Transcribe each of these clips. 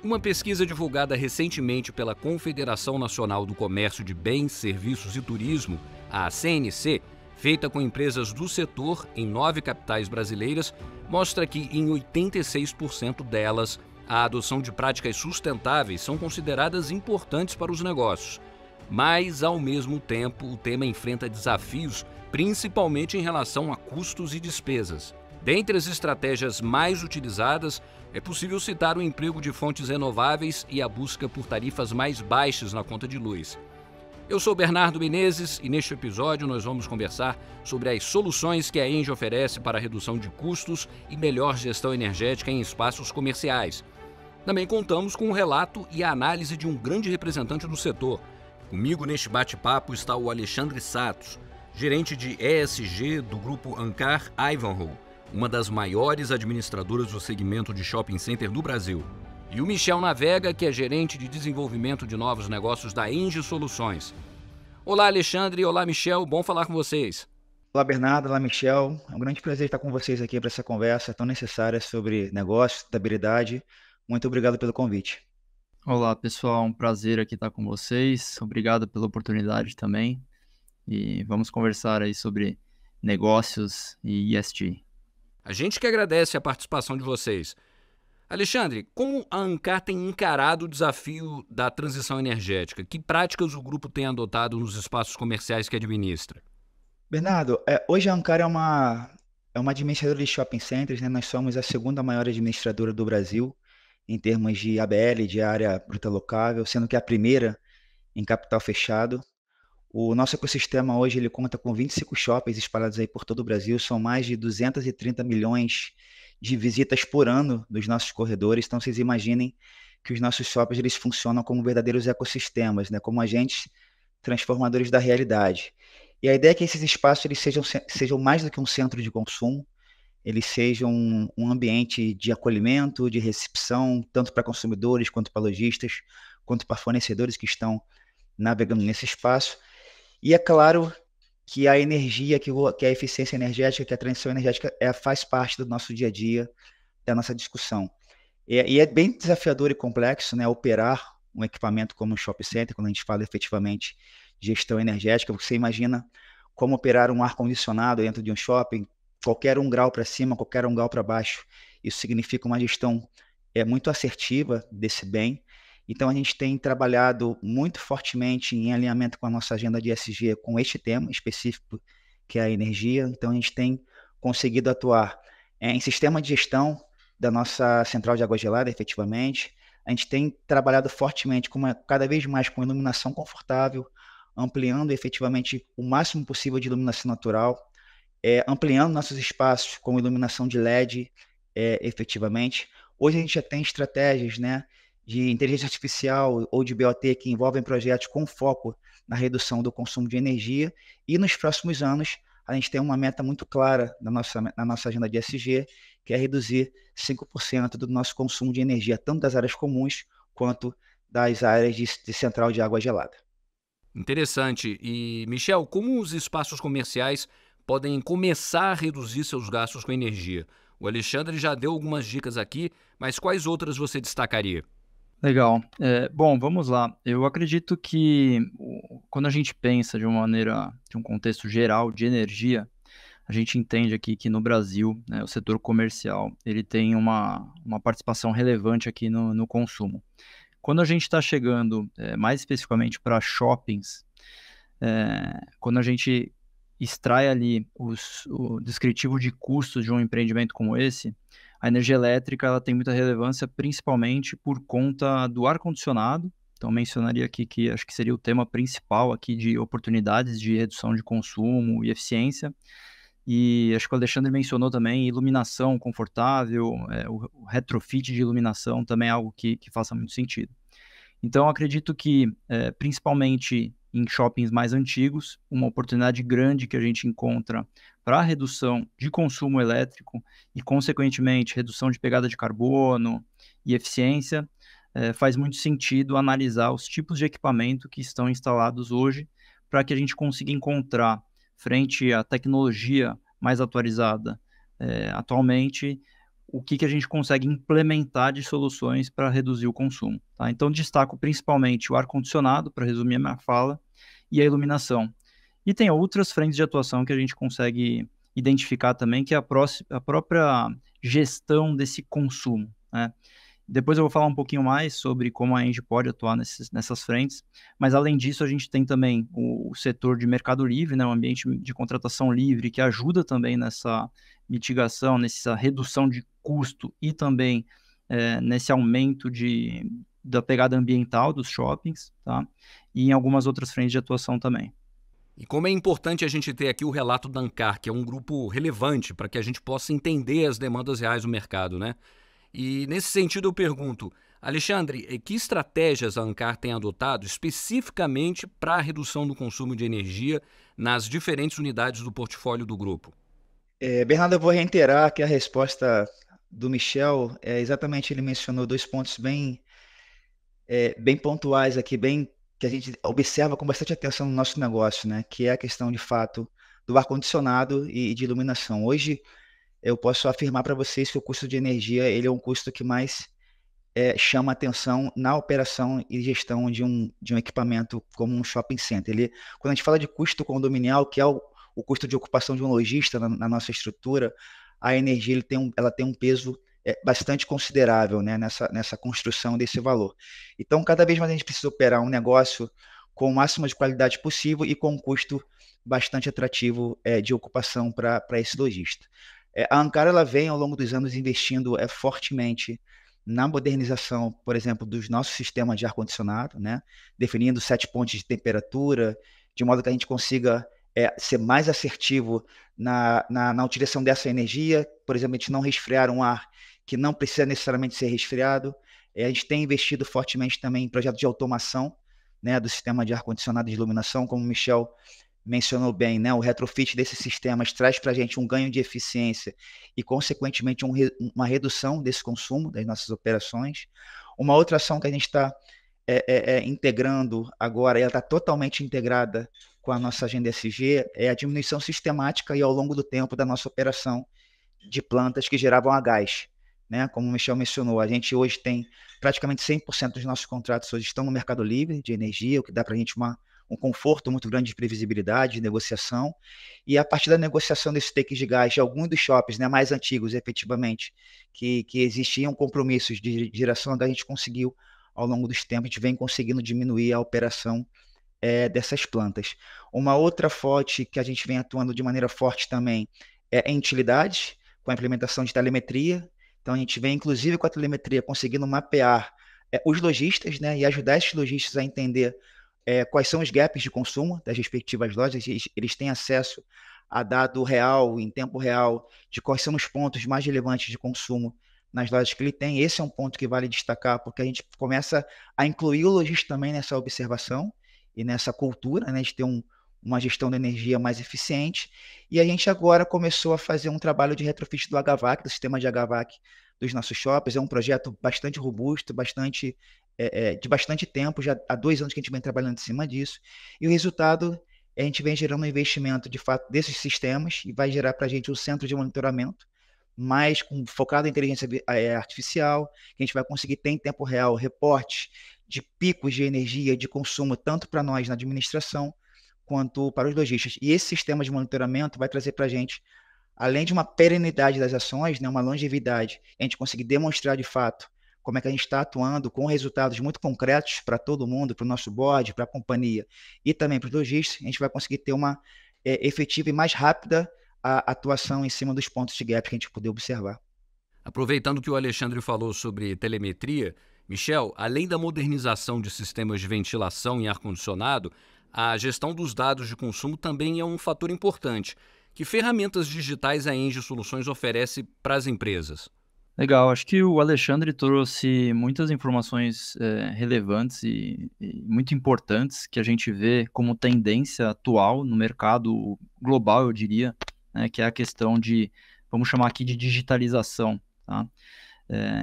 Uma pesquisa divulgada recentemente pela Confederação Nacional do Comércio de Bens, Serviços e Turismo, a CNC, feita com empresas do setor em 9 capitais brasileiras, mostra que em 86% delas, a adoção de práticas sustentáveis são consideradas importantes para os negócios. Mas, ao mesmo tempo, o tema enfrenta desafios, principalmente em relação a custos e despesas. Dentre as estratégias mais utilizadas, é possível citar o emprego de fontes renováveis e a busca por tarifas mais baixas na conta de luz. Eu sou Bernardo Menezes e neste episódio nós vamos conversar sobre as soluções que a Engie oferece para a redução de custos e melhor gestão energética em espaços comerciais. Também contamos com um relato e a análise de um grande representante do setor. Comigo neste bate-papo está o Alexandre Satos, gerente de ESG do grupo Ancar Ivanhoe, uma das maiores administradoras do segmento de shopping center do Brasil. E o Michel Navega, que é gerente de desenvolvimento de novos negócios da Engie Soluções. Olá, Alexandre. Olá, Michel. Bom falar com vocês. Olá, Bernardo. Olá, Michel. É um grande prazer estar com vocês aqui para essa conversa tão necessária sobre negócio, sustentabilidade. Muito obrigado pelo convite. Olá, pessoal. Um prazer aqui estar com vocês. Obrigado pela oportunidade também. E vamos conversar aí sobre negócios e ESG. A gente que agradece a participação de vocês. Alexandre, como a Ancar tem encarado o desafio da transição energética? Que práticas o grupo tem adotado nos espaços comerciais que administra? Bernardo, hoje a Ancar é uma administradora de shopping centers, né? Nós somos a segunda maior administradora do Brasil em termos de ABL, de área bruta locável, sendo que a primeira em capital fechado. O nosso ecossistema hoje ele conta com 25 shoppings espalhados aí por todo o Brasil, são mais de 230 milhões de visitas por ano dos nossos corredores, então vocês imaginem que os nossos shoppings eles funcionam como verdadeiros ecossistemas, né? Como agentes transformadores da realidade. E a ideia é que esses espaços eles sejam mais do que um centro de consumo, eles sejam um ambiente de acolhimento, de recepção, tanto para consumidores, quanto para lojistas, quanto para fornecedores que estão navegando nesse espaço. E é claro que a energia, que a eficiência energética, que a transição energética faz parte do nosso dia a dia, da nossa discussão. E é bem desafiador e complexo, né, operar um equipamento como um shopping center, quando a gente fala efetivamente de gestão energética. Você imagina como operar um ar-condicionado dentro de um shopping, qualquer 1 grau para cima, qualquer 1 grau para baixo. Isso significa uma gestão muito assertiva desse bem. Então, a gente tem trabalhado muito fortemente em alinhamento com a nossa agenda de ESG com este tema específico, que é a energia. Então, a gente tem conseguido atuar em sistema de gestão da nossa central de água gelada, efetivamente. A gente tem trabalhado fortemente cada vez mais com iluminação confortável, ampliando efetivamente o máximo possível de iluminação natural, ampliando nossos espaços com iluminação de LED, efetivamente. Hoje a gente já tem estratégias, né, de inteligência artificial ou de BOT que envolvem projetos com foco na redução do consumo de energia, e nos próximos anos a gente tem uma meta muito clara na nossa agenda de ESG, que é reduzir 5% do nosso consumo de energia, tanto das áreas comuns quanto das áreas de central de água gelada. Interessante. E, Michel, como os espaços comerciais podem começar a reduzir seus gastos com energia? O Alexandre já deu algumas dicas aqui, mas quais outras você destacaria? Legal. Bom, vamos lá. Eu acredito que quando a gente pensa de um contexto geral de energia, a gente entende aqui que no Brasil, né, o setor comercial, ele tem uma participação relevante aqui no consumo. Quando a gente está chegando mais especificamente para shoppings, quando a gente extrai ali o descritivo de custos de um empreendimento como esse, a energia elétrica ela tem muita relevância principalmente por conta do ar-condicionado. Então, mencionaria aqui que acho que seria o tema principal aqui de oportunidades de redução de consumo e eficiência. E acho que o Alexandre mencionou também iluminação confortável, o retrofit de iluminação também é algo que faça muito sentido. Então, acredito que, principalmente em shoppings mais antigos, uma oportunidade grande que a gente encontra para redução de consumo elétrico e, consequentemente, redução de pegada de carbono e eficiência, faz muito sentido analisar os tipos de equipamento que estão instalados hoje para que a gente consiga encontrar, frente à tecnologia mais atualizada atualmente, o que a gente consegue implementar de soluções para reduzir o consumo. Tá? Então, destaco principalmente o ar-condicionado, para resumir a minha fala, e a iluminação. E tem outras frentes de atuação que a gente consegue identificar também, que é a própria gestão desse consumo, né? Depois eu vou falar um pouquinho mais sobre como a Engie pode atuar nessas frentes, mas além disso a gente tem também o setor de mercado livre, né, o ambiente de contratação livre, que ajuda também nessa mitigação, nessa redução de custo e também nesse aumento da pegada ambiental dos shoppings, tá? E em algumas outras frentes de atuação também. E como é importante a gente ter aqui o relato da Ancar, que é um grupo relevante para que a gente possa entender as demandas reais do mercado, né? E nesse sentido eu pergunto, Alexandre, que estratégias a Ancar tem adotado especificamente para a redução do consumo de energia nas diferentes unidades do portfólio do grupo? Bernardo, eu vou reiterar que a resposta do Michel é exatamente, ele mencionou dois pontos bem pontuais aqui, que a gente observa com bastante atenção no nosso negócio, né? Que é a questão de fato do ar-condicionado e de iluminação. Hoje eu posso afirmar para vocês que o custo de energia ele é um custo que mais chama atenção na operação e gestão de um equipamento como um shopping center. Quando a gente fala de custo condominial, que é o custo de ocupação de um lojista na nossa estrutura, a energia ela tem um peso bastante considerável, né, nessa construção desse valor. Então, cada vez mais a gente precisa operar um negócio com o máximo de qualidade possível e com um custo bastante atrativo de ocupação para esse lojista. A Ancar ela vem ao longo dos anos investindo fortemente na modernização, por exemplo, dos nossos sistemas de ar-condicionado, né? Definindo 7 pontos de temperatura, de modo que a gente consiga ser mais assertivo na utilização dessa energia, por exemplo, a gente não resfriar um ar que não precisa necessariamente ser resfriado. A gente tem investido fortemente também em projetos de automação, né, do sistema de ar-condicionado e de iluminação, como o Michel mencionou bem, né, o retrofit desses sistemas traz para a gente um ganho de eficiência e, consequentemente, uma redução desse consumo das nossas operações. Uma outra ação que a gente está integrando agora, ela está totalmente integrada com a nossa agenda ESG, é a diminuição sistemática e ao longo do tempo da nossa operação de plantas que geravam a gás. Né? Como o Michel mencionou, a gente hoje tem praticamente 100% dos nossos contratos hoje estão no mercado livre de energia, o que dá para a gente um conforto muito grande de previsibilidade, de negociação, e a partir da negociação desses takes de gás de alguns dos shoppings, né, mais antigos, efetivamente, que existiam compromissos de geração, a gente conseguiu, ao longo dos tempos, a gente vem conseguindo diminuir a operação dessas plantas. Uma outra fonte que a gente vem atuando de maneira forte também é em utilidades, com a implementação de telemetria. Então, a gente vem, inclusive, com a telemetria, conseguindo mapear os lojistas, né, e ajudar esses lojistas a entender quais são os gaps de consumo das respectivas lojas. Eles têm acesso a dado real, em tempo real, de quais são os pontos mais relevantes de consumo nas lojas que ele tem. Esse é um ponto que vale destacar, porque a gente começa a incluir o lojista também nessa observação e nessa cultura, né, de ter uma gestão da energia mais eficiente. E a gente agora começou a fazer um trabalho de retrofit do HVAC, do sistema de HVAC dos nossos shoppings. É um projeto bastante robusto, de bastante tempo, já há 2 anos que a gente vem trabalhando em cima disso, e o resultado a gente vem gerando um investimento de fato desses sistemas e vai gerar para a gente um centro de monitoramento mais focado em inteligência artificial, que a gente vai conseguir ter em tempo real reportes de picos de energia, de consumo, tanto para nós na administração, quanto para os lojistas. E esse sistema de monitoramento vai trazer para a gente, além de uma perenidade das ações, né, uma longevidade, a gente conseguir demonstrar de fato como é que a gente está atuando com resultados muito concretos para todo mundo, para o nosso board, para a companhia e também para os lojistas, a gente vai conseguir ter uma efetiva e mais rápida atuação em cima dos pontos de gap que a gente poder observar. Aproveitando que o Alexandre falou sobre telemetria, Michel, além da modernização de sistemas de ventilação e ar-condicionado, a gestão dos dados de consumo também é um fator importante. Que ferramentas digitais a Engie Soluções oferece para as empresas? Legal, acho que o Alexandre trouxe muitas informações relevantes e muito importantes que a gente vê como tendência atual no mercado global, eu diria, né, que é a questão vamos chamar aqui de digitalização, tá?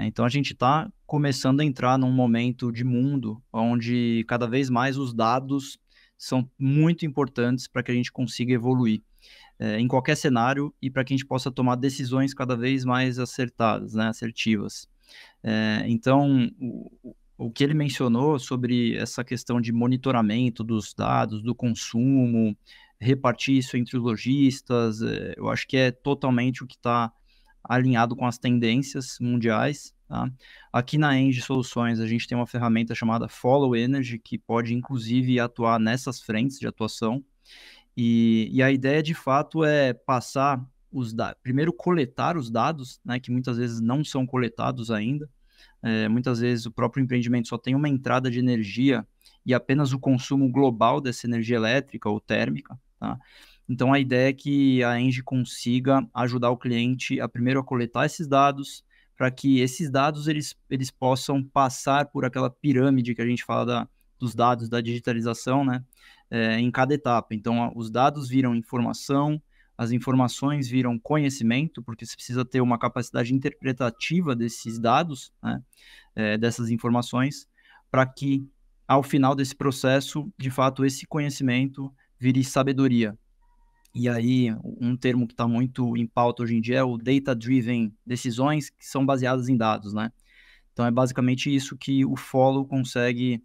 Então a gente está começando a entrar num momento de mundo onde cada vez mais os dados são muito importantes para que a gente consiga evoluir. em qualquer cenário e para que a gente possa tomar decisões cada vez mais acertadas, né, assertivas. Então, o que ele mencionou sobre essa questão de monitoramento dos dados, do consumo, repartir isso entre os lojistas, eu acho que é totalmente o que está alinhado com as tendências mundiais. Tá? Aqui na Engie Soluções, a gente tem uma ferramenta chamada Follow Energy, que pode, inclusive, atuar nessas frentes de atuação. E a ideia, de fato, é passar os dados, primeiro coletar os dados, né, que muitas vezes não são coletados ainda. Muitas vezes o próprio empreendimento só tem uma entrada de energia e apenas o consumo global dessa energia elétrica ou térmica. Tá? Então, a ideia é que a Engie consiga ajudar o cliente a primeiro a coletar esses dados, para que esses dados eles possam passar por aquela pirâmide que a gente fala dos dados da digitalização, né? Em cada etapa. Então, os dados viram informação, as informações viram conhecimento, porque você precisa ter uma capacidade interpretativa desses dados, né? Dessas informações, para que, ao final desse processo, de fato, esse conhecimento vire sabedoria. E aí, um termo que está muito em pauta hoje em dia é o data-driven, decisões que são baseadas em dados, né? Então, é basicamente isso que o Follow consegue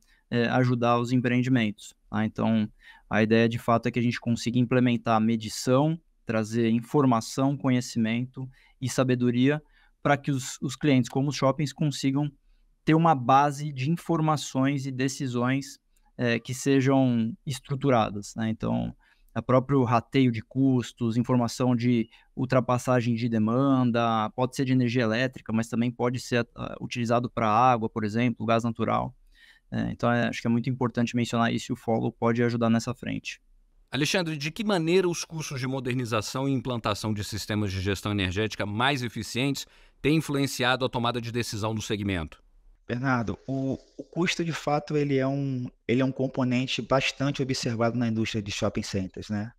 ajudar os empreendimentos. Tá? Então, a ideia, de fato, é que a gente consiga implementar medição, trazer informação, conhecimento e sabedoria para que os clientes, como os shoppings, consigam ter uma base de informações e decisões que sejam estruturadas. Né? Então, o próprio rateio de custos, informação de ultrapassagem de demanda, pode ser de energia elétrica, mas também pode ser utilizado para água, por exemplo, gás natural. Então, acho que é muito importante mencionar isso e o Follow pode ajudar nessa frente. Alexandre, de que maneira os custos de modernização e implantação de sistemas de gestão energética mais eficientes têm influenciado a tomada de decisão do segmento? Bernardo, o custo, de fato, ele é um componente bastante observado na indústria de shopping centers, né?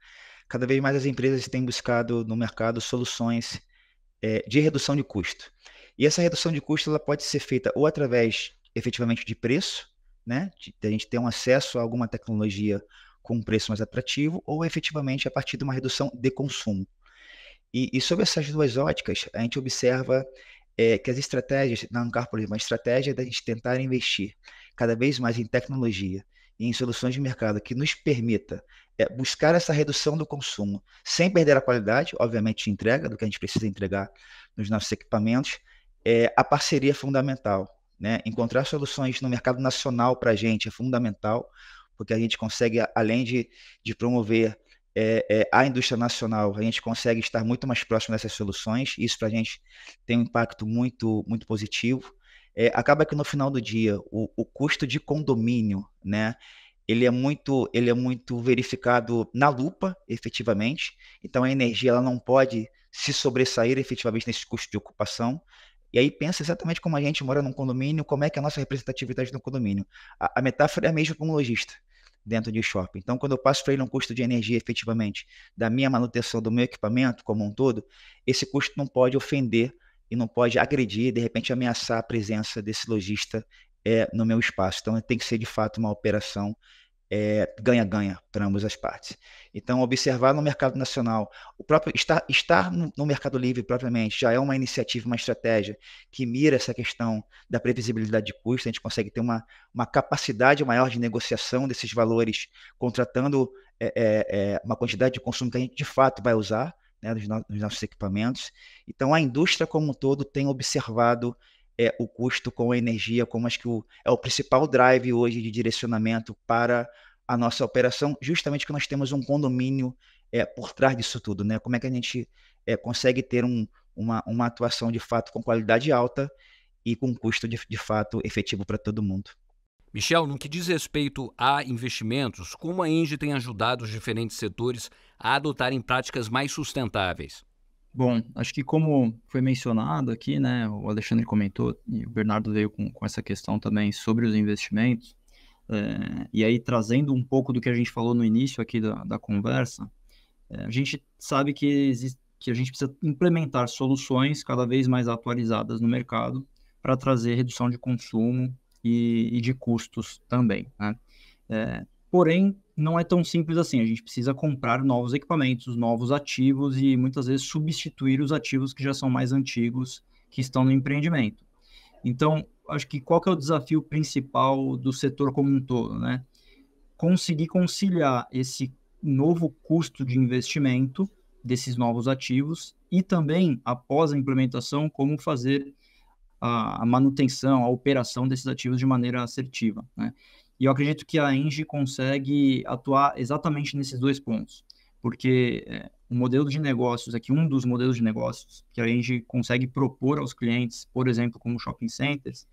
Cada vez mais as empresas têm buscado no mercado soluções de redução de custo. E essa redução de custo ela pode ser feita ou através, efetivamente, de preço, né? De a gente ter um acesso a alguma tecnologia com um preço mais atrativo, ou efetivamente a partir de uma redução de consumo. E sobre essas duas óticas, a gente observa que as estratégias, na Ancar, por exemplo, a estratégia é da gente tentar investir cada vez mais em tecnologia e em soluções de mercado que nos permita buscar essa redução do consumo, sem perder a qualidade, obviamente, de entrega, do que a gente precisa entregar nos nossos equipamentos, a parceria é fundamental. Né? Encontrar soluções no mercado nacional para a gente é fundamental, porque a gente consegue, além de promover a indústria nacional, a gente consegue estar muito mais próximo dessas soluções. Isso para a gente tem um impacto muito, muito positivo. Acaba que no final do dia, o custo de condomínio, né, ele é muito verificado na lupa, efetivamente. Então a energia ela não pode se sobressair efetivamente nesse custo de ocupação. E aí pensa exatamente como a gente mora num condomínio, como é que é a nossa representatividade no condomínio. A metáfora é a mesma para um lojista dentro de shopping. Então, quando eu passo para ele um custo de energia efetivamente da minha manutenção do meu equipamento como um todo, esse custo não pode ofender e não pode agredir, de repente ameaçar a presença desse lojista no meu espaço. Então, tem que ser de fato uma operação ganha-ganha para ambas as partes. Então, observar no mercado nacional, o próprio estar no Mercado Livre propriamente já é uma iniciativa, uma estratégia que mira essa questão da previsibilidade de custo. A gente consegue ter uma capacidade maior de negociação desses valores, contratando uma quantidade de consumo que a gente de fato vai usar, né, nos nossos equipamentos. Então, a indústria como um todo tem observado o custo com a energia, como acho que é o principal drive hoje de direcionamento para a nossa operação, justamente que nós temos um condomínio por trás disso tudo, né? Como é que a gente consegue ter uma atuação de fato com qualidade alta e com custo de fato efetivo para todo mundo. Michel, no que diz respeito a investimentos, como a Engie tem ajudado os diferentes setores a adotarem práticas mais sustentáveis? Bom, acho que como foi mencionado aqui, né, o Alexandre comentou e o Bernardo veio com essa questão também sobre os investimentos, e aí trazendo um pouco do que a gente falou no início aqui da conversa, a gente sabe que a gente precisa implementar soluções cada vez mais atualizadas no mercado para trazer redução de consumo e de custos também, né? Porém, não é tão simples assim. A gente precisa comprar novos equipamentos, novos ativos e muitas vezes substituir os ativos que já são mais antigos, que estão no empreendimento. Então, acho que qual que é o desafio principal do setor como um todo, né? Conseguir conciliar esse novo custo de investimento desses novos ativos e também, após a implementação, como fazer a manutenção, a operação desses ativos de maneira assertiva, né? E eu acredito que a Engie consegue atuar exatamente nesses dois pontos, porque o modelo de negócios, aqui um dos modelos de negócios que a Engie consegue propor aos clientes, por exemplo, como shopping centers,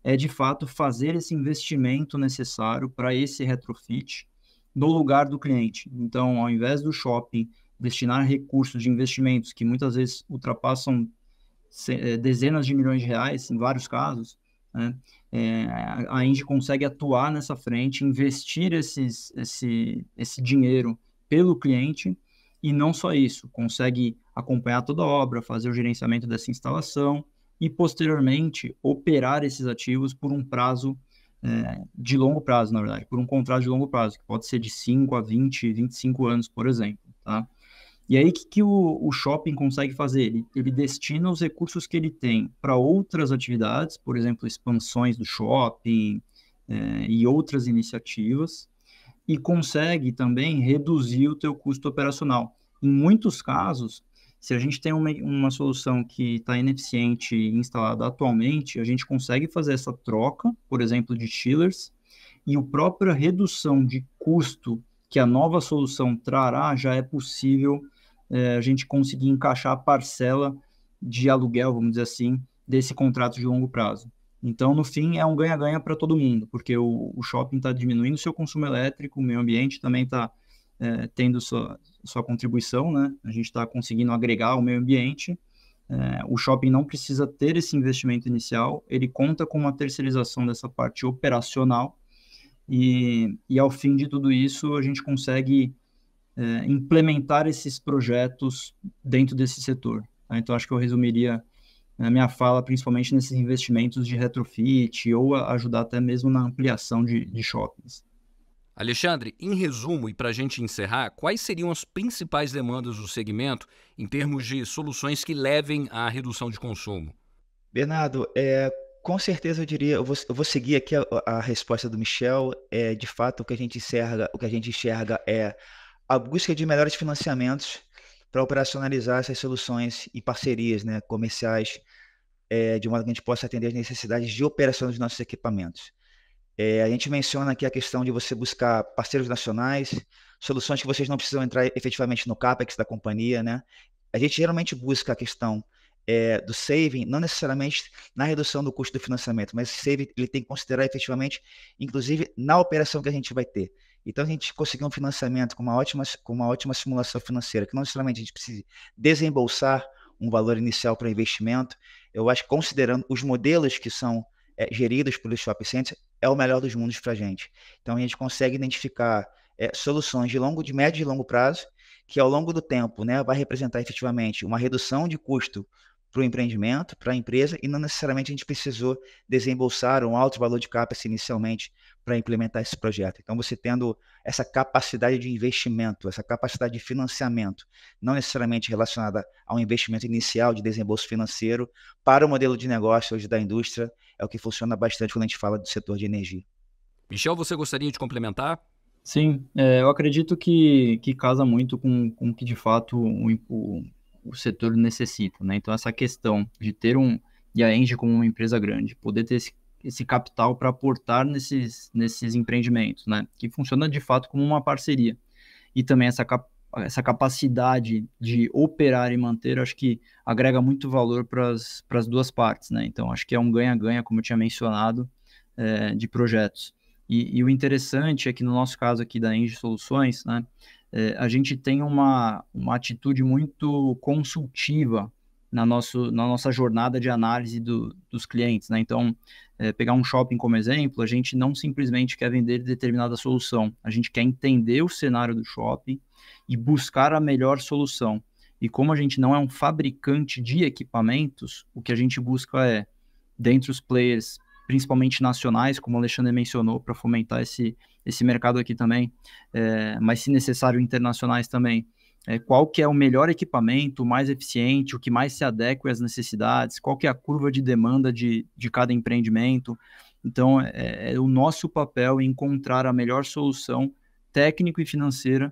é de fato fazer esse investimento necessário para esse retrofit no lugar do cliente. Então, ao invés do shopping destinar recursos de investimentos que muitas vezes ultrapassam dezenas de milhões de reais, em vários casos, né? A Engie consegue atuar nessa frente, investir esse dinheiro pelo cliente, e não só isso, consegue acompanhar toda a obra, fazer o gerenciamento dessa instalação e, posteriormente, operar esses ativos por um prazo de longo prazo, na verdade, por um contrato de longo prazo, que pode ser de 5 a 20, 25 anos, por exemplo, tá? E aí, o que o shopping consegue fazer? Ele destina os recursos que ele tem para outras atividades, por exemplo, expansões do shopping e outras iniciativas, e consegue também reduzir o teu custo operacional. Em muitos casos, se a gente tem uma solução que está ineficiente e instalada atualmente, a gente consegue fazer essa troca, por exemplo, de chillers, e a própria redução de custo que a nova solução trará, já é possível a gente conseguir encaixar a parcela de aluguel, vamos dizer assim, desse contrato de longo prazo. Então, no fim, é um ganha-ganha para todo mundo, porque o shopping está diminuindo seu consumo elétrico, o meio ambiente também está tendo sua contribuição, né? A gente está conseguindo agregar o meio ambiente. O shopping não precisa ter esse investimento inicial, ele conta com uma terceirização dessa parte operacional, e ao fim de tudo isso, a gente consegue implementar esses projetos dentro desse setor, tá? Então, acho que eu resumiria a minha fala principalmente nesses investimentos de retrofit ou ajudar até mesmo na ampliação de shoppings. Alexandre, em resumo e para a gente encerrar, quais seriam as principais demandas do segmento em termos de soluções que levem à redução de consumo? Bernardo, com certeza eu diria, eu vou seguir aqui a resposta do Michel. De fato, o que a gente enxerga é a busca de melhores financiamentos para operacionalizar essas soluções e parcerias, né, comerciais, de modo que a gente possa atender as necessidades de operação dos nossos equipamentos. A gente menciona aqui a questão de você buscar parceiros nacionais, soluções que vocês não precisam entrar efetivamente no CAPEX da companhia, né? A gente geralmente busca a questão do saving, não necessariamente na redução do custo do financiamento, mas esse saving ele tem que considerar efetivamente, inclusive, na operação que a gente vai ter. Então, a gente conseguir um financiamento com uma ótima simulação financeira, que não necessariamente a gente precise desembolsar um valor inicial para investimento. Eu acho que, considerando os modelos que são geridos pelos shopping centers, é o melhor dos mundos para a gente. Então, a gente consegue identificar soluções de médio e longo prazo, que ao longo do tempo, né, vai representar efetivamente uma redução de custo para o empreendimento, para a empresa, e não necessariamente a gente precisou desembolsar um alto valor de CAPEX inicialmente para implementar esse projeto. Então, você tendo essa capacidade de investimento, essa capacidade de financiamento, não necessariamente relacionada ao investimento inicial de desembolso financeiro, para o modelo de negócio hoje da indústria, é o que funciona bastante quando a gente fala do setor de energia. Michel, você gostaria de complementar? Sim, eu acredito que casa muito com o que de fato o setor necessita, né? Então, essa questão de ter e a Engie como uma empresa grande, poder ter esse capital para aportar nesses empreendimentos, né? Que funciona de fato como uma parceria. E também essa capacidade de operar e manter, acho que agrega muito valor para as duas partes, né? Então, acho que é um ganha-ganha, como eu tinha mencionado, de projetos. E o interessante é que no nosso caso aqui da Engie Soluções, né? A gente tem uma atitude muito consultiva na nossa jornada de análise dos clientes, né? Então, pegar um shopping como exemplo, a gente não simplesmente quer vender determinada solução, a gente quer entender o cenário do shopping e buscar a melhor solução. E como a gente não é um fabricante de equipamentos, o que a gente busca dentre os players, principalmente nacionais, como o Alexandre mencionou, para fomentar esse esse mercado aqui também, mas se necessário internacionais também, qual que é o melhor equipamento, o mais eficiente, o que mais se adequa às necessidades, qual que é a curva de demanda de cada empreendimento. Então, é o nosso papel encontrar a melhor solução técnico e financeira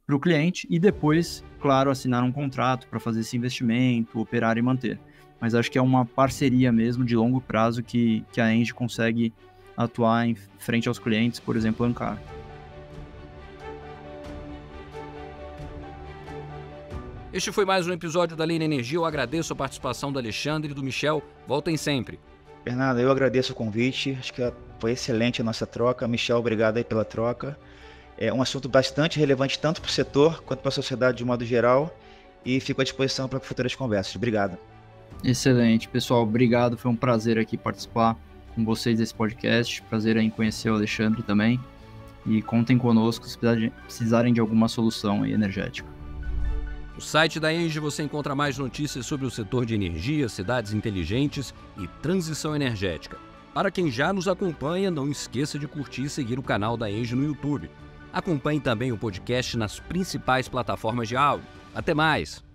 para o cliente e depois, claro, assinar um contrato para fazer esse investimento, operar e manter. Mas acho que é uma parceria mesmo de longo prazo que a Engie consegue atuar em frente aos clientes, por exemplo, Ancar. Este foi mais um episódio da Lei da Energia. Eu agradeço a participação do Alexandre e do Michel. Voltem sempre. Bernardo, eu agradeço o convite. Acho que foi excelente a nossa troca. Michel, obrigado aí pela troca. É um assunto bastante relevante tanto para o setor quanto para a sociedade de modo geral. E fico à disposição para futuras conversas. Obrigado. Excelente, pessoal. Obrigado. Foi um prazer aqui participar com vocês desse podcast. Prazer em conhecer o Alexandre também. E contem conosco se precisarem de alguma solução aí energética. No site da Engie você encontra mais notícias sobre o setor de energia, cidades inteligentes e transição energética. Para quem já nos acompanha, não esqueça de curtir e seguir o canal da Engie no YouTube. Acompanhe também o podcast nas principais plataformas de áudio. Até mais!